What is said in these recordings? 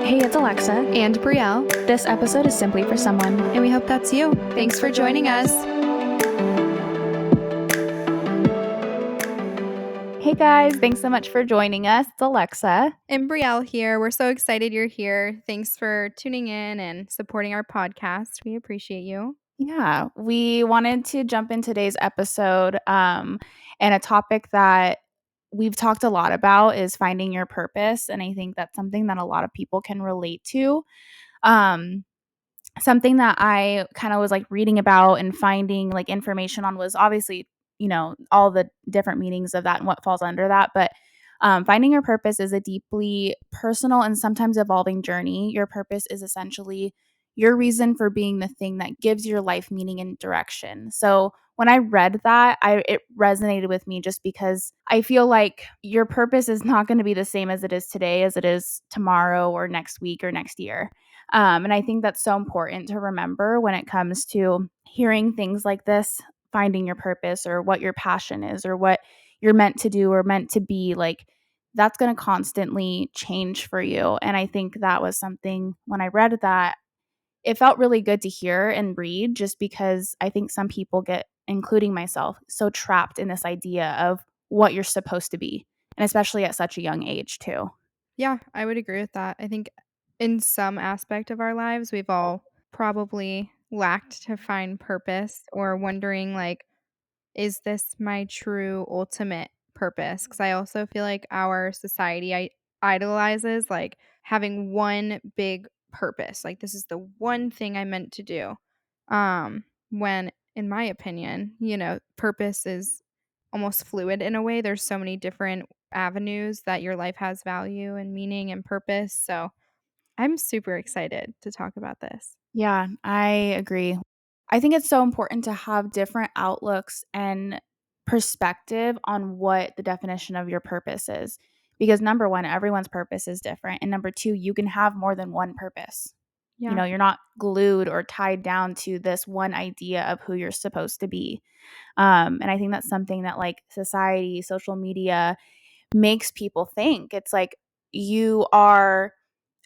Hey, it's Alexa. And Brielle. This episode is simply for someone. And we hope that's you. Thanks for joining us. Hey guys, thanks so much for joining us. It's Alexa. And Brielle here. We're so excited you're here. Thanks for tuning in and supporting our podcast. We appreciate you. Yeah, we wanted to jump in today's episode and a topic that we've talked a lot about is finding your purpose. And I think that's something that a lot of people can relate to. Something that I kind of was like reading about and finding like information on was obviously, all the different meanings of that and what falls under that. But finding your purpose is a deeply personal and sometimes evolving journey. Your purpose is essentially your reason for being the thing that gives your life meaning and direction. So when I read that, it resonated with me just because I feel like your purpose is not going to be the same as it is today, as it is tomorrow or next week or next year. And I think that's so important to remember when it comes to hearing things like this, finding your purpose or what your passion is or what you're meant to do or meant to be. Like, that's going to constantly change for you. And I think that was something when I read that, it felt really good to hear and read just because I think some people get, including myself, so trapped in this idea of what you're supposed to be. And especially at such a young age, too. Yeah, I would agree with that. I think in some aspect of our lives, we've all probably lacked to find purpose or wondering, like, is this my true ultimate purpose? Because I also feel like our society idolizes like having one big purpose. Like this is the one thing I meant to do. When in my opinion, purpose is almost fluid in a way. There's so many different avenues that your life has value and meaning and purpose. So I'm super excited to talk about this. Yeah, I agree. I think it's so important to have different outlooks and perspective on what the definition of your purpose is. Because number one, everyone's purpose is different. And number two, you can have more than one purpose. Yeah. You're not glued or tied down to this one idea of who you're supposed to be. And I think that's something that like society, social media makes people think. It's like you are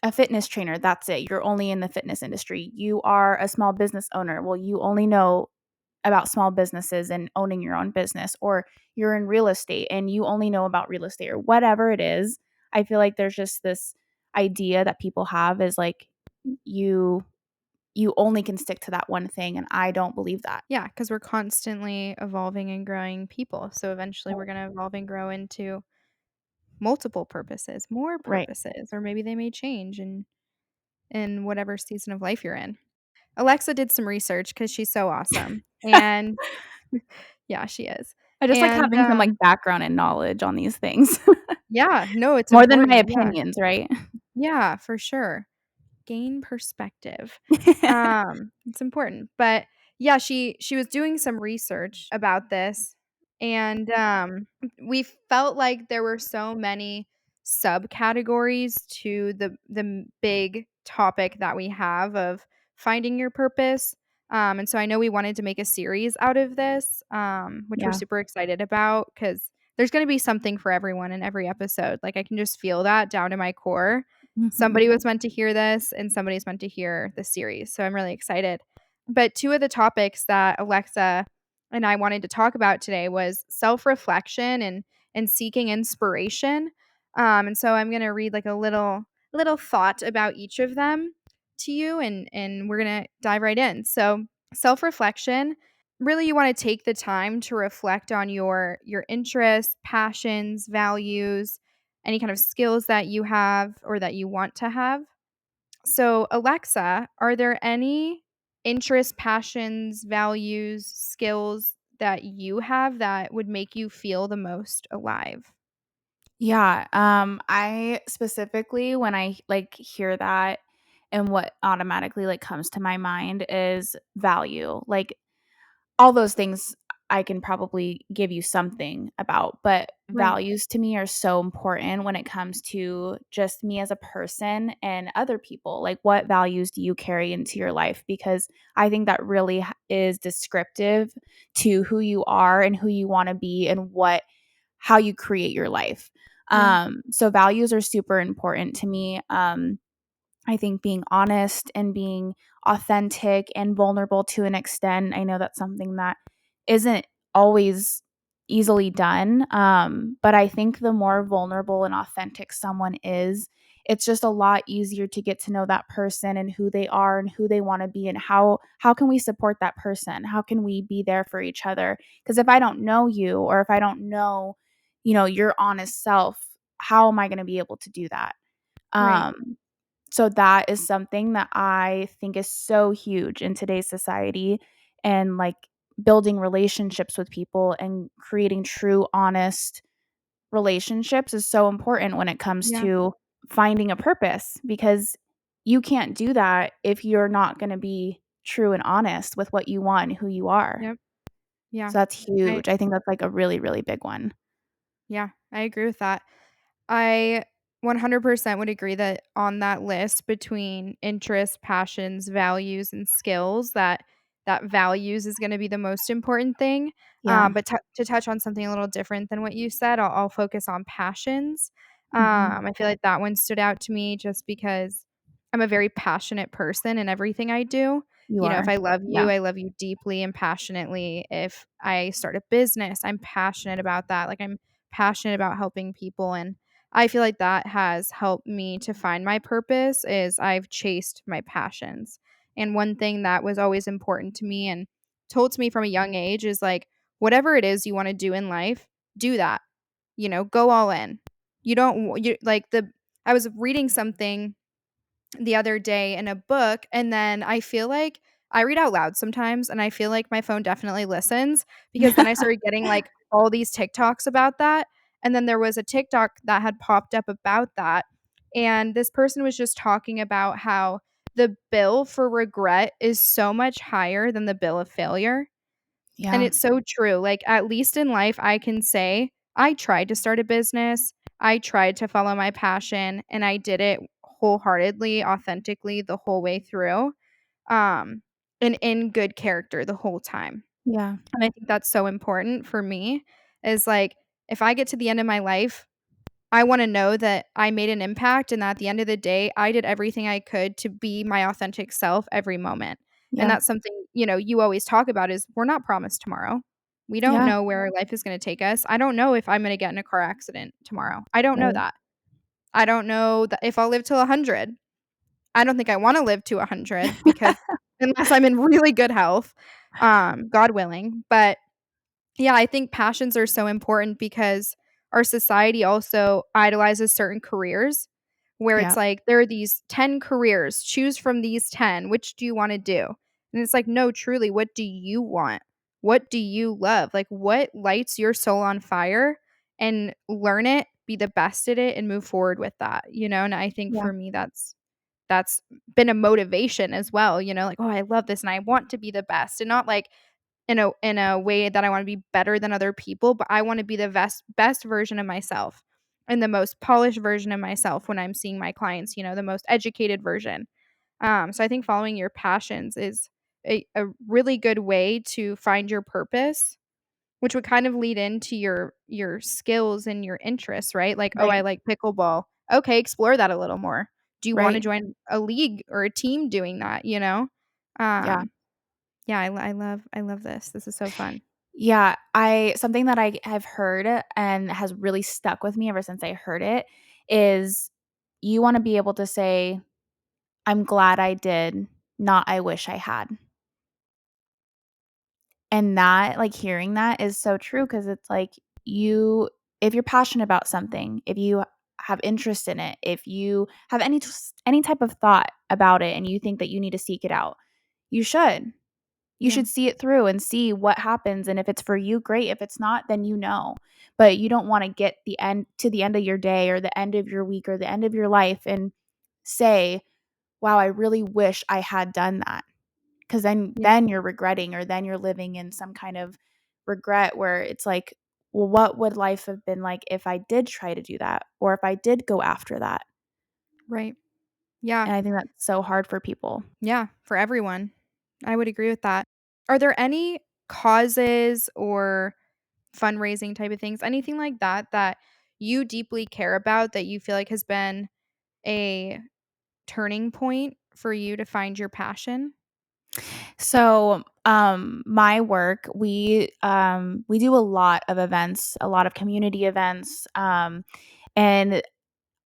a fitness trainer, that's it. You're only in the fitness industry. You are a small business owner. Well, you only know about small businesses and owning your own business, or you're in real estate and you only know about real estate or whatever it is. I feel like there's just this idea that people have is like you only can stick to that one thing, and I don't believe that. Yeah, because we're constantly evolving and growing people. So eventually we're going to evolve and grow into multiple purposes, more Right. purposes, or maybe they may change in whatever season of life you're in. Alexa did some research because she's so awesome. And yeah, she is. I just like And having some like background and knowledge on these things yeah, no, it's more than my important. Yeah. opinions, right? Yeah, for sure. Gain perspective. It's important. But yeah, she was doing some research about this and we felt like there were so many subcategories to the big topic that we have of finding your purpose. And so I know we wanted to make a series out of this, which we're Yeah. super excited about because there's going to be something for everyone in every episode. Like I can just feel that down to my core. Mhm. Somebody was meant to hear this and somebody's meant to hear the series. So I'm really excited. But two of the topics that Alexa and I wanted to talk about today was self-reflection and seeking inspiration. And so I'm going to read like a little thought about each of them to you and we're going to dive right in. So, self-reflection, really you want to take the time to reflect on your interests, passions, values, any kind of skills that you have or that you want to have. So, Alexa, are there any interests, passions, values, skills that you have that would make you feel the most alive? Yeah, I specifically when I like hear that and what automatically like comes to my mind is value. Like all those things I can probably give you something about, but Right. values to me are so important when it comes to just me as a person and other people. Like, what values do you carry into your life? Because I think that really is descriptive to who you are and who you want to be and how you create your life. Yeah. So values are super important to me. I think being honest and being authentic and vulnerable to an extent, I know that's something that isn't always easily done. But I think the more vulnerable and authentic someone is, it's just a lot easier to get to know that person and who they are and who they want to be and how can we support that person? How can we be there for each other? Because if I don't know you or if I don't know, your honest self, how am I going to be able to do that? Right. Um, so that is something that I think is so huge in today's society and like building relationships with people and creating true, honest relationships is so important when it comes Yeah. to finding a purpose because you can't do that if you're not going to be true and honest with what you want and who you are. Yep. Yeah. So that's I huge. I think that's like a really, really big one. yeah, I agree with that. I 100% would agree that on that list between interests, passions, values, and skills, that values is going to be the most important thing. Yeah. But to touch on something a little different than what you said, I'll focus on passions. Mhm. I feel like that one stood out to me just because I'm a very passionate person in everything I do. You If are. Yeah. I love you deeply and passionately. If I start a business, I'm passionate about that. Like I'm passionate about helping people, and I feel like that has helped me to find my purpose is I've chased my passions. And one thing that was always important to me and told to me from a young age is like whatever it is you want to do in life, do that. Go all in. You don't you like the I was reading something the other day in a book, and then I feel like I read out loud sometimes, and I feel like my phone definitely listens because then I started getting, like, all these TikToks about that, and then there was a TikTok that had popped up about that, and this person was just talking about how the bill for regret is so much higher than the bill of failure. And Yeah. it's so true. Like, at least in life, I can say, I tried to start a business. I tried to follow my passion and I did it wholeheartedly, authentically the whole way through. Um, and in good character the whole time. Yeah. And I think that's so important for me is like, if I get to the end of my life, I wanna know that I made an impact and that at the end of the day, I did everything I could to be my authentic self every moment. And Yeah. that's something, you always talk about is we're not promised tomorrow. We don't Yeah. know where life is gonna take us. I don't know if I'm gonna get in a car accident tomorrow. I don't know Right. that. I don't know that if I'll live till 100. I don't think I wanna live to 100 because unless I'm in really good health, God willing, but yeah, I think passions are so important because our society also idolizes certain careers where it's Yeah. like, there are these 10 careers, choose from these 10, which do you wanna do? And it's like, no, truly, what do you want? What do you love? Like, what lights your soul on fire? And learn it, be the best at it, and move forward with that, And I think Yeah. for me, that's been a motivation as well, like, "Oh, I love this and I want to be the best," and not like in a way that I wanna be better than other people, but I wanna be the best version of myself and the most polished version of myself when I'm seeing my clients, the most educated version. So I think following your passions is a really good way to find your purpose, which would kind of lead into your skills and your interests, right? Like, "Oh, I Right. like pickleball." Okay, explore that a little more. Do you wanna Right. join a league or a team doing that, Yeah. Um yeah, I love this. This is so fun. Yeah, I something that I have heard and has really stuck with me ever since I heard it is you wanna be able to say, "I'm glad I did, not I wish I had." And that like, hearing that is so true because it's like you if you're passionate about something, if you have interest in it, if you have any type of thought about it and you think that you need to seek it out, you should. You Yeah, should see it through and see what happens, and if it's for you, great, if it's not, then you know. But you don't wanna get the end of your day or the end of your week or the end of your life and say, "Wow, I really wish I had done that." 'Cause yeah, then you're regretting or then you're living in some kind of regret where it's like, "Well, what would life have been like if I did try to do that or if I did go after that?" right. Yeah, And I think that's so hard for people. yeah, for everyone. I would agree with that. Are there any causes or fundraising type of things, anything like that that you deeply care about that you feel like has been a turning point for you to find your passion? So, my work, we do a lot of events, a lot of community events, and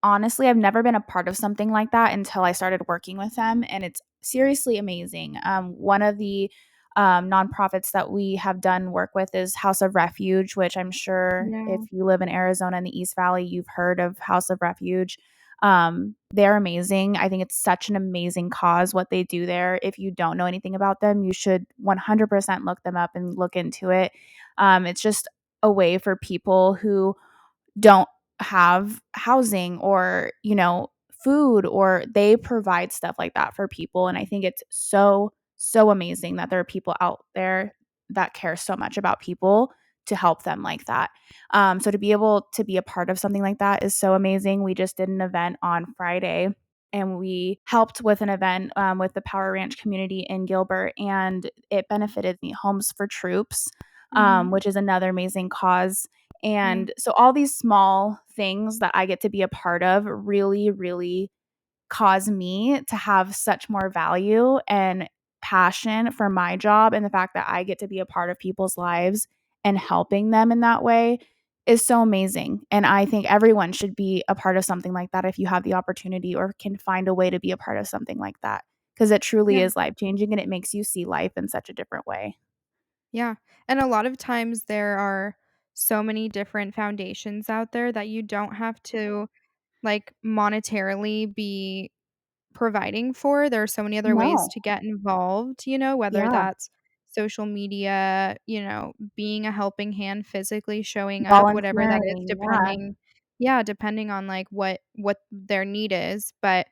honestly, I've never been a part of something like that until I started working with them, and it's seriously amazing. One of the nonprofits that we have done work with is House of Refuge, which I'm sure if Yeah. you live in Arizona in the East Valley, you've heard of House of Refuge. They're amazing. I think it's such an amazing cause what they do there. If you don't know anything about them, you should 100% look them up and look into it. It's just a way for people who don't have housing or, food, or they provide stuff like that for people. And I think it's so, so amazing that there are people out there that care so much about people to help them like that. So to be able to be a part of something like that is so amazing. We just did an event on Friday, and we helped with an event with the Power Ranch community in Gilbert, and it benefited the Homes for Troops, Mhm. which is another amazing cause. Yeah. And so all these small things that I get to be a part of really, really cause me to have such more value and passion for my job, and the fact that I get to be a part of people's lives and helping them in that way is so amazing. And I think everyone should be a part of something like that if you have the opportunity or can find a way to be a part of something like that, because it truly Yeah. is life changing and it makes you see life in such a different way. Yeah. And a lot of times there are so many different foundations out there that you don't have to, like, monetarily be providing for. There are so many other ways No. to get involved, whether Yeah. that's social media, being a helping hand, physically showing up, whatever that is, Volunteering. Yeah. depending on, like, what their need is. But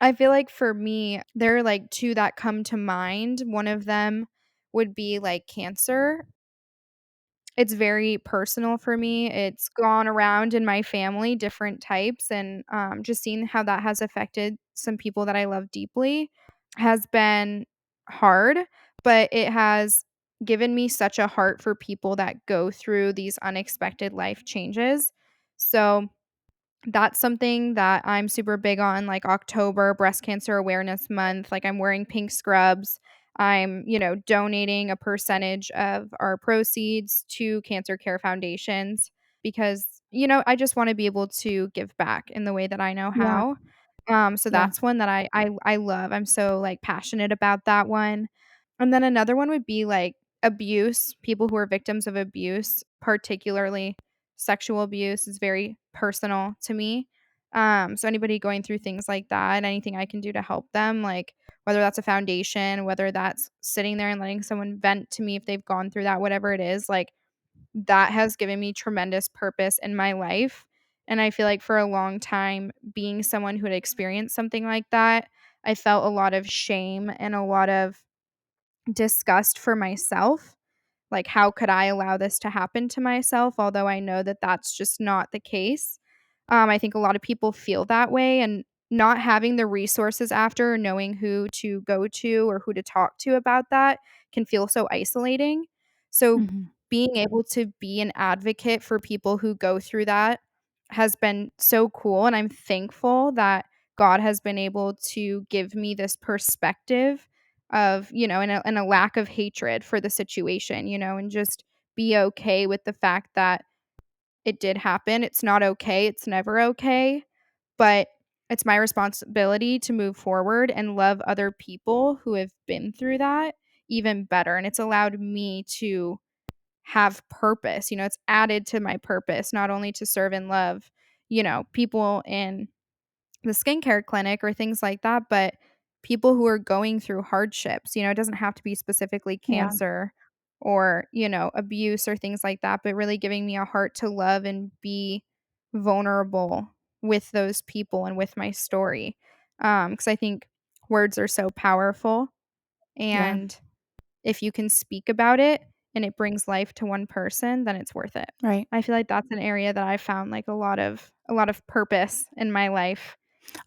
I feel like for me, there are, like, 2 that come to mind. One of them would be, like, cancer. It's very personal for me. It's gone around in my family, different types, and, just seeing how that has affected some people that I love deeply has been hard, but it has given me such a heart for people that go through these unexpected life changes. So that's something that I'm super big on, like October, Breast Cancer Awareness Month, like, I'm wearing pink scrubs. I'm, donating a percentage of our proceeds to cancer care foundations because, I just wanna be able to give back in the way that I know Yeah. how. So Yeah. that's one that I love. I'm so, like, passionate about that one. And then another one would be, like, abuse, people who are victims of abuse, particularly sexual abuse is very personal to me. So anybody going through things like that, anything I can do to help them, like, whether that's a foundation, whether that's sitting there and letting someone vent to me if they've gone through that, whatever it is, like, that has given me tremendous purpose in my life. And I feel like for a long time, being someone who had experienced something like that, I felt a lot of shame and a lot of disgust for myself. Like, how could I allow this to happen to myself? Although I know that that's just not the case. I think a lot of people feel that way, and not having the resources after, or knowing who to go to or who to talk to about that can feel so isolating. So, Mhm. being able to be an advocate for people who go through that has been so cool. And I'm thankful that God has been able to give me this perspective of, and a lack of hatred for the situation, and just be okay with the fact that it did happen. It's not okay. It's never okay. But it's my responsibility to move forward and love other people who have been through that even better. And it's allowed me to have purpose. It's added to my purpose, not only to serve and love, people in the skincare clinic or things like that, but people who are going through hardships. It doesn't have to be specifically Yeah. cancer or, abuse or things like that, but really giving me a heart to love and be vulnerable with those people and with my story. Because I think words are so powerful. Yeah. And if you can speak about it and it brings life to one person, then it's worth it. Right. I feel like that's an area that I found like a lot of purpose in my life.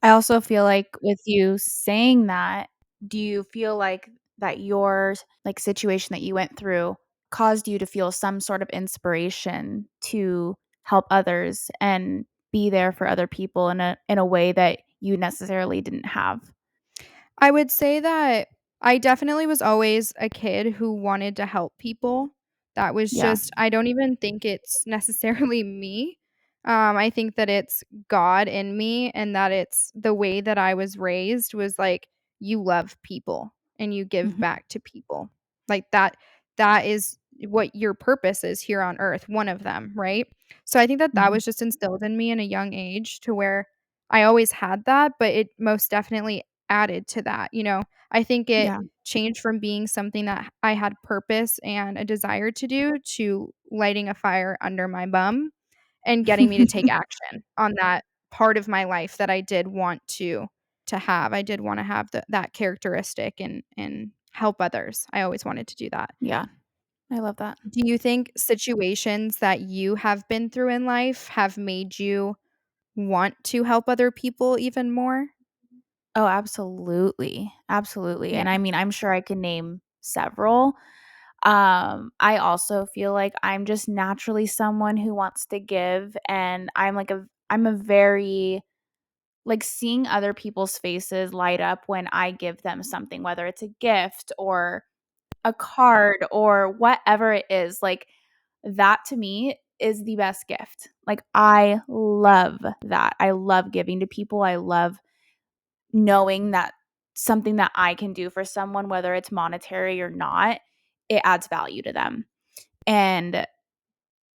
I also feel like with you saying that, do you feel like that your, like, situation that you went through caused you to feel some sort of inspiration to help others and be there for other people in a way that you necessarily didn't have? I would say that I definitely was always a kid who wanted to help people. That was Yeah. just I don't even think it's necessarily me. I think that it's God in me and that it's the way that I was raised was like you love people and you give Mhm. back to people. Like that is what your purpose is here on earth, one of them, right? So I think that that Mhm. was just instilled in me in a young age to where I always had that, but it most definitely added to that, you know? I think it Yeah. changed from being something that I had purpose and a desire to do to lighting a fire under my bum and getting me to take action on that part of my life that I did want to have. I did wanna have that characteristic and help others. I always wanted to do that. Yeah, I love that. Do you think situations that you have been through in life have made you want to help other people even more? Oh, absolutely, absolutely, Yeah, and I mean, I'm sure I can name several. I also feel like I'm just naturally someone who wants to give, and I'm a very like, seeing other people's faces light up when I give them something, whether it's a gift or a card or whatever it is, like, that to me is the best gift. Like, I love that. I love giving to people. I love knowing that something that I can do for someone, whether it's monetary or not, it adds value to them. And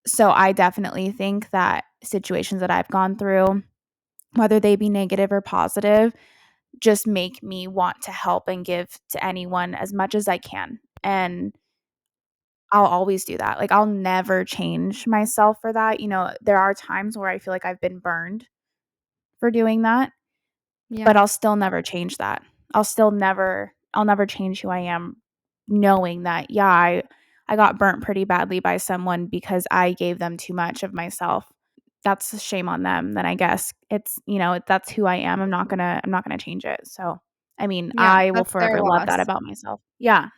so I definitely think that situations that I've gone through, whether they be negative or positive, just make me want to help and give to anyone as much as I can. And I'll always do that. Like, I'll never change myself for that. You know, there are times where I feel like I've been burned for doing that, but yeah. I'll still never change that. I'll never change who I am knowing that, yeah, I got burnt pretty badly by someone because I gave them too much of myself. That's a shame on them, then I guess. It's, you know, that's who I am. I'm not gonna change it. So, I mean, Yeah, I will that's their forever love that loss. about myself. Yeah.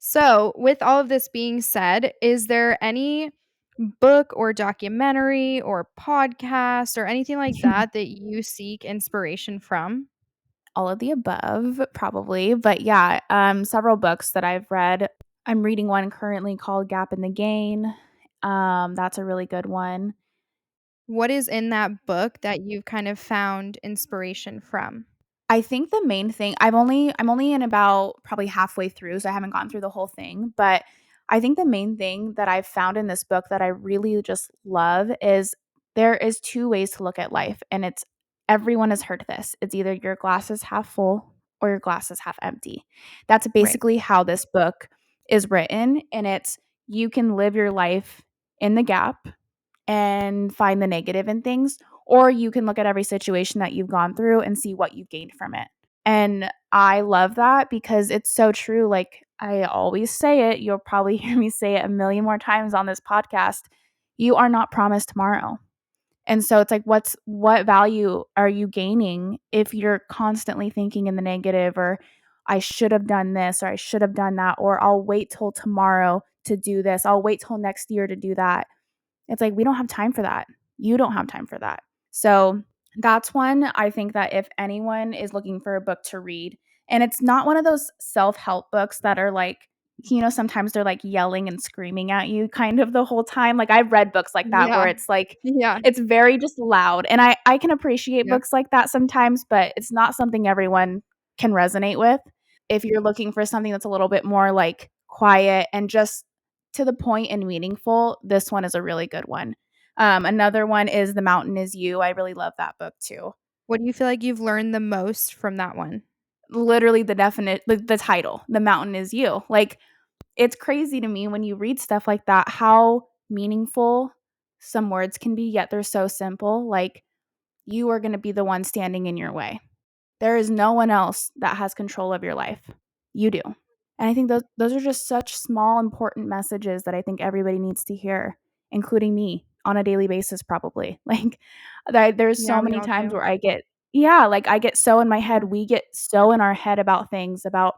So, with all of this being said, is there any book or documentary or podcast or anything like that that you seek inspiration from? All of the above, probably, but yeah, several books that I've read. I'm reading one currently called Gap in the Gain. That's a really good one. What is in that book that you've kind of found inspiration from? I think the main thing I'm only in about probably halfway through, so I haven't gone through the whole thing, but I think the main thing that I've found in this book that I really just love is there is 2 ways to look at life, and it's everyone has heard this. It's either your glass is half full or your glass is half empty. That's Right, basically how this book is written, and it's you can live your life in the gap and find the negative in things, or you can look at every situation that you've gone through and see what you've gained from it. And I love that because it's so true. Like I always say it, you'll probably hear me say it a million more times on this podcast. You are not promised tomorrow. And so it's like what value are you gaining if you're constantly thinking in the negative or I should have done this or I should have done that or I'll wait till tomorrow to do this. I'll wait till next year to do that. It's like, we don't have time for that. You don't have time for that. So that's one I think that if anyone is looking for a book to read, and it's not one of those self help books that are like, you know, sometimes they're like yelling and screaming at you kind of the whole time. Like I've read books like that where yeah, it's like, yeah, it's very just loud. And I can appreciate yeah, books like that sometimes, but it's not something everyone can resonate with. If you're looking for something that's a little bit more like quiet and just to the point and meaningful, this one is a really good one. Another one is The Mountain Is You. I really love that book too. what do you feel like you've learned the most from that one? Literally the title, The Mountain Is You. Like it's crazy to me when you read stuff like that how meaningful some words can be, yet they're so simple. Like you are going to be the one standing in your way. There is no one else that has control of your life. You do. And I think those are just such small, important messages that I think everybody needs to hear, including me on a daily basis, probably. Like there's Yeah, so we many all times do. where yeah, like I get so in my Yeah, head. We get so in our head about things, about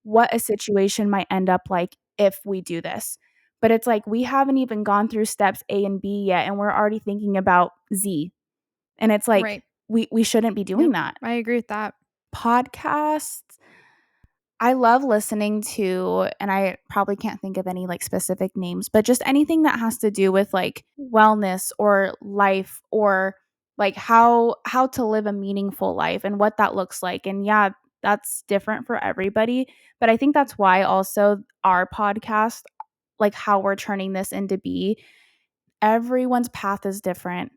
what a situation might end up like if we do this. But it's like we haven't even gone through steps A and B yet, and we're already thinking about Z. And it's like, right. we shouldn't be doing Yep, that. I agree with that. Podcasts, I love listening to, and I probably can't think of any like specific names, but just anything that has to do with like wellness or life or like how to live a meaningful life and what that looks like. And yeah, that's different for everybody, but I think that's why also our podcast, like how we're turning this into be, everyone's path is different.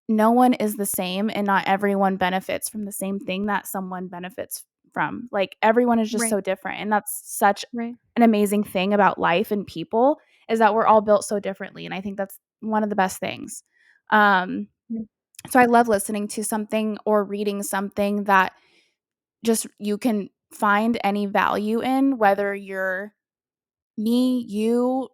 No one is the same and not everyone benefits from the same thing that someone benefits from. Like everyone is just Right, so different and that's such right. an amazing thing about life and people is that we're all built so differently and I think that's one of the best things. Um Mm. so I love listening to something or reading something that just you can find any value in, whether you're me, you,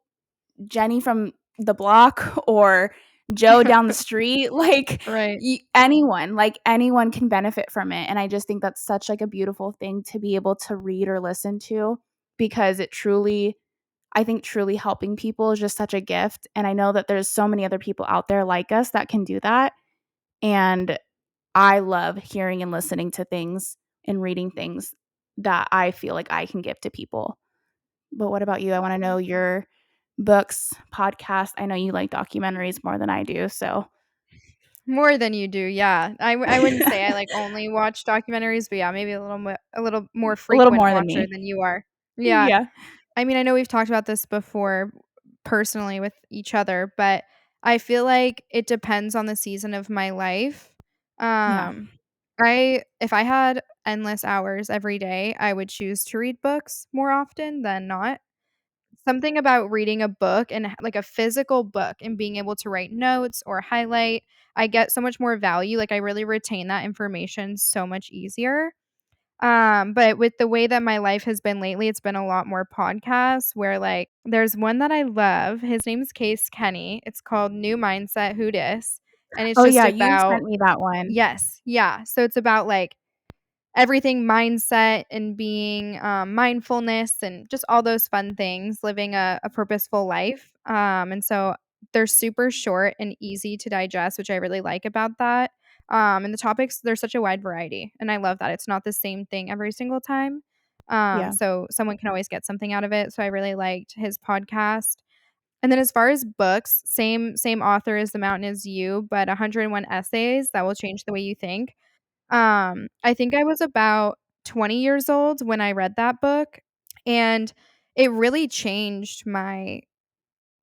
Jenny from the block or Joe down the street, like Right. anyone can benefit from it. And I just think that's such like a beautiful thing to be able to read or listen to because it truly, I think truly helping people is just such a gift. And I know that there's so many other people out there like us that can do that. And I love hearing and listening to things and reading things that I feel like I can give to people. But what about you? I wanna know your books, podcasts. I know you like documentaries more than I do, so More than you do, yeah. I wouldn't say I, like, only watch documentaries, but yeah, maybe a little more a little frequent more than watcher me. than you are. Yeah. Yeah. I mean, I know we've talked about this before personally with each other, but I feel like it depends on the season of my life. Yeah. Um, I if I had endless hours every day, I would choose to read books more often than not. Something about reading a book and like a physical book and being able to write notes or highlight, I get so much more value, like, I really retain that information so much easier. But with the way that my life has been lately, it's been a lot more podcasts where, like, there's one that I love, his name's Case Kenny, it's called New Mindset Who Dis, and it's Oh, just yeah, you about sent me that one. yes, yeah, so it's about, like, everything mindset and being, mindfulness and just all those fun things, living a purposeful life, and so they're super short and easy to digest, which I really like about that, and the topics, there's such a wide variety, and I love that it's not the same thing every single time, Yeah. so someone can always get something out of it, so I really liked his podcast, and then as far as books, same author as The Mountain Is You, but 101 Essays That Will Change the Way You Think. I think I was about 20 years old when I read that book, and it really changed my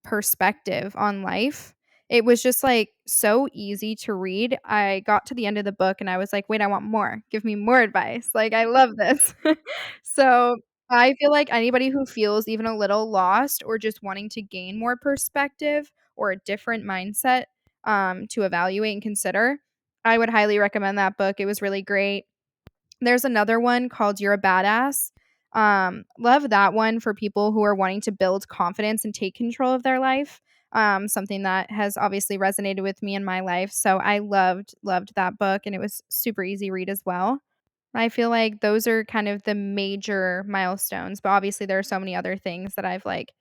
perspective on life. It was just, like, so easy to read. I got to the end of the book and I was like, "Wait, I want more. Give me more advice. Like, I love this." So, I feel like anybody who feels even a little lost or just wanting to gain more perspective or a different mindset, to evaluate and consider, I would highly recommend that book. It was really great. There's another one called You're a Badass. Love that one for people who are wanting to build confidence and take control of their life. Something that has obviously resonated with me in my life. So I loved that book and it was super easy read as well. I feel like those are kind of the major milestones, but obviously there are so many other things that I've like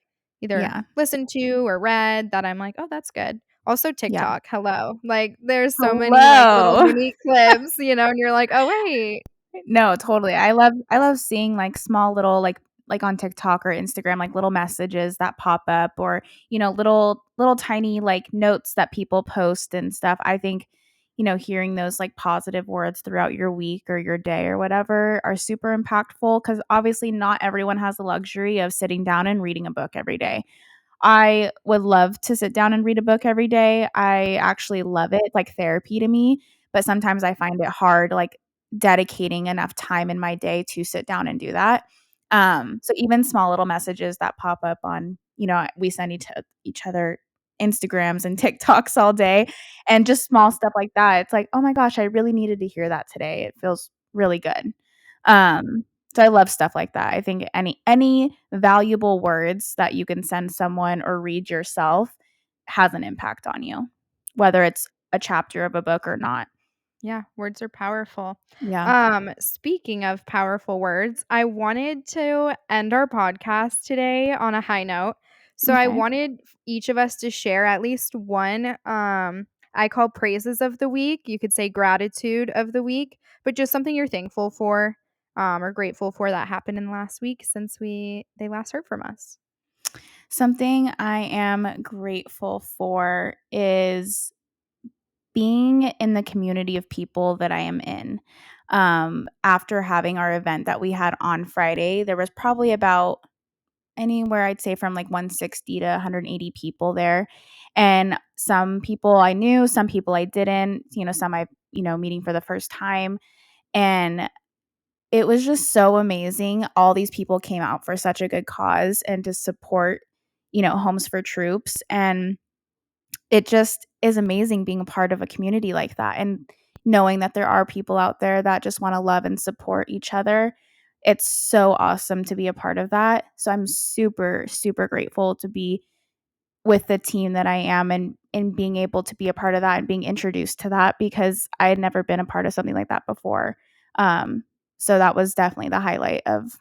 either Yeah. listened to or read that I'm like, "Oh, that's good." Also Yeah. TikTok, hello. Like there's so many like little Hello. mini clips, and you're like, "Oh, wait." No, totally. I love seeing, like, small little, like, on TikTok or Instagram, like, little messages that pop up or, little tiny, like, notes that people post and stuff. I think, hearing those, like, positive words throughout your week or your day or whatever are super impactful because obviously not everyone has the luxury of sitting down and reading a book every day. I would love to sit down and read a book every day. I actually love it, it's like therapy to me, but sometimes I find it hard, like, dedicating enough time in my day to sit down and do that. So even small little messages that pop up on, we send each other Instagrams and TikToks all day, and just small stuff like that. It's like, "Oh my gosh, I really needed to hear that today." It feels really good. Um, so I love stuff like that. I think any valuable words that you can send someone or read yourself has an impact on you, whether it's a chapter of a book or not. Yeah, words are powerful. Yeah. Speaking of powerful words, I wanted to end our podcast today on a high note. So I Okay. wanted each of us to share at least one I call praises of the week. You could say gratitude of the week, but just something you're thankful for or grateful for that happened in the last week since they last heard from us. Something I am grateful for is being in the community of people that I am in. After having our event that we had on Friday, there was probably about anywhere I'd say from like 160 to 180 people there. And some people I knew, some people I didn't, some I, meeting for the first time. And it was just so amazing. All these people came out for such a good cause and to support, Homes for Troops. And it just is amazing being a part of a community like that and knowing that there are people out there that just want to love and support each other. It's so awesome to be a part of that. So I'm super, super grateful to be with the team that I am and being able to be a part of that and being introduced to that because I had never been a part of something like that before. So that was definitely the highlight of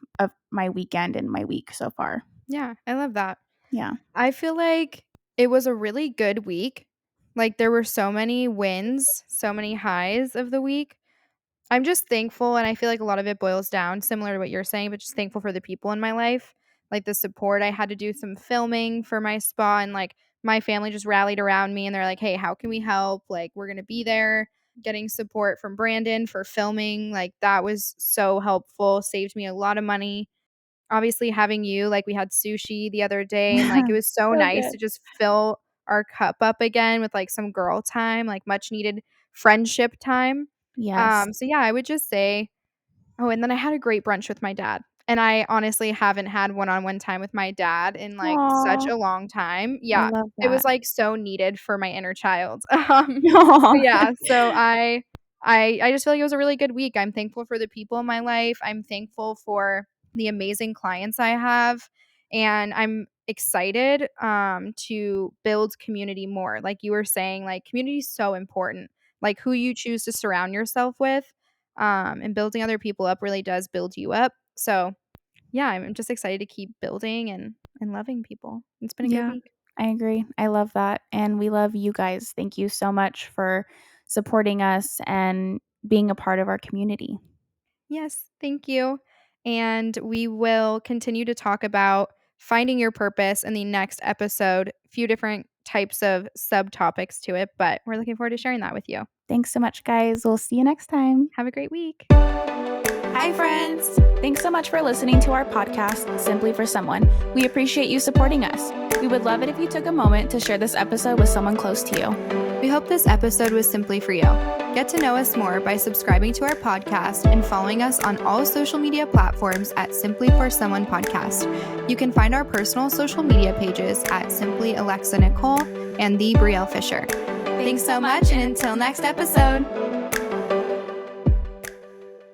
my weekend and my week so far. Yeah, I love that. Yeah. I feel like it was a really good week. Like there were so many wins, so many highs of the week. I'm just thankful, and I feel like a lot of it boils down similar to what you're saying, but just thankful for the people in my life, like the support. I had to do some filming for my spa, and like my family just rallied around me and they're like, hey, how can we help? Like, we're going to be there. Getting support from Brandon for filming, like that was so helpful, saved me a lot of money. Obviously, having you, like we had sushi the other day, and like it was so So nice good. to just fill our cup up again with like some girl time, like much needed friendship time. Yes. So yeah, I would just say, oh, and then I had a great brunch with my dad. And I honestly haven't had one-on-one time with my dad in like such Aw, a long time. I Yeah. love It was that. like so needed for my inner child. Aw. Yeah, so I just feel like it was a really good week. I'm thankful for the people in my life. I'm thankful for the amazing clients I have, and I'm excited to build community more. Like you were saying, like community is so important. Like who you choose to surround yourself with, and building other people up really does build you up. So yeah, I'm just excited to keep building and loving people. It's been a good Yeah, week. I agree. I love that, and we love you guys. Thank you so much for supporting us and being a part of our community. Yes, thank you. And we will continue to talk about finding your purpose in the next episode. A few different types of subtopics to it, but we're looking forward to sharing that with you. Thanks so much, guys. We'll see you next time. Have a great week. Hi, friends. Thanks so much for listening to our podcast, Simply for Someone. We appreciate you supporting us. We would love it if you took a moment to share this episode with someone close to you. We hope this episode was simply for you. Get to know us more by subscribing to our podcast and following us on all social media platforms at Simply for Someone Podcast. You can find our personal social media pages at Simply Alexa Nicole and The Brielle Fisher. Thanks so much, and until next episode.